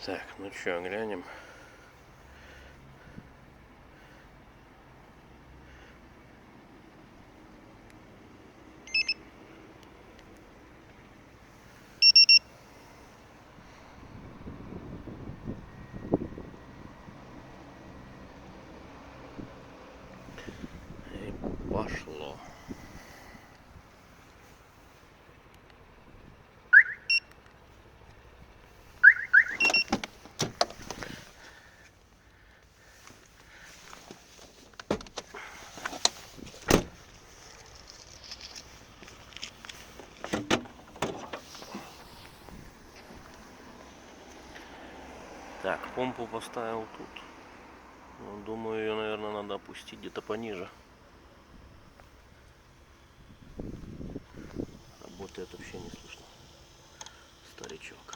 Так, ну что, глянем. И пошло. Так, помпу поставил тут. Ну, думаю, ее, наверное, надо опустить где-то пониже. Работает вообще не слышно. Старичок.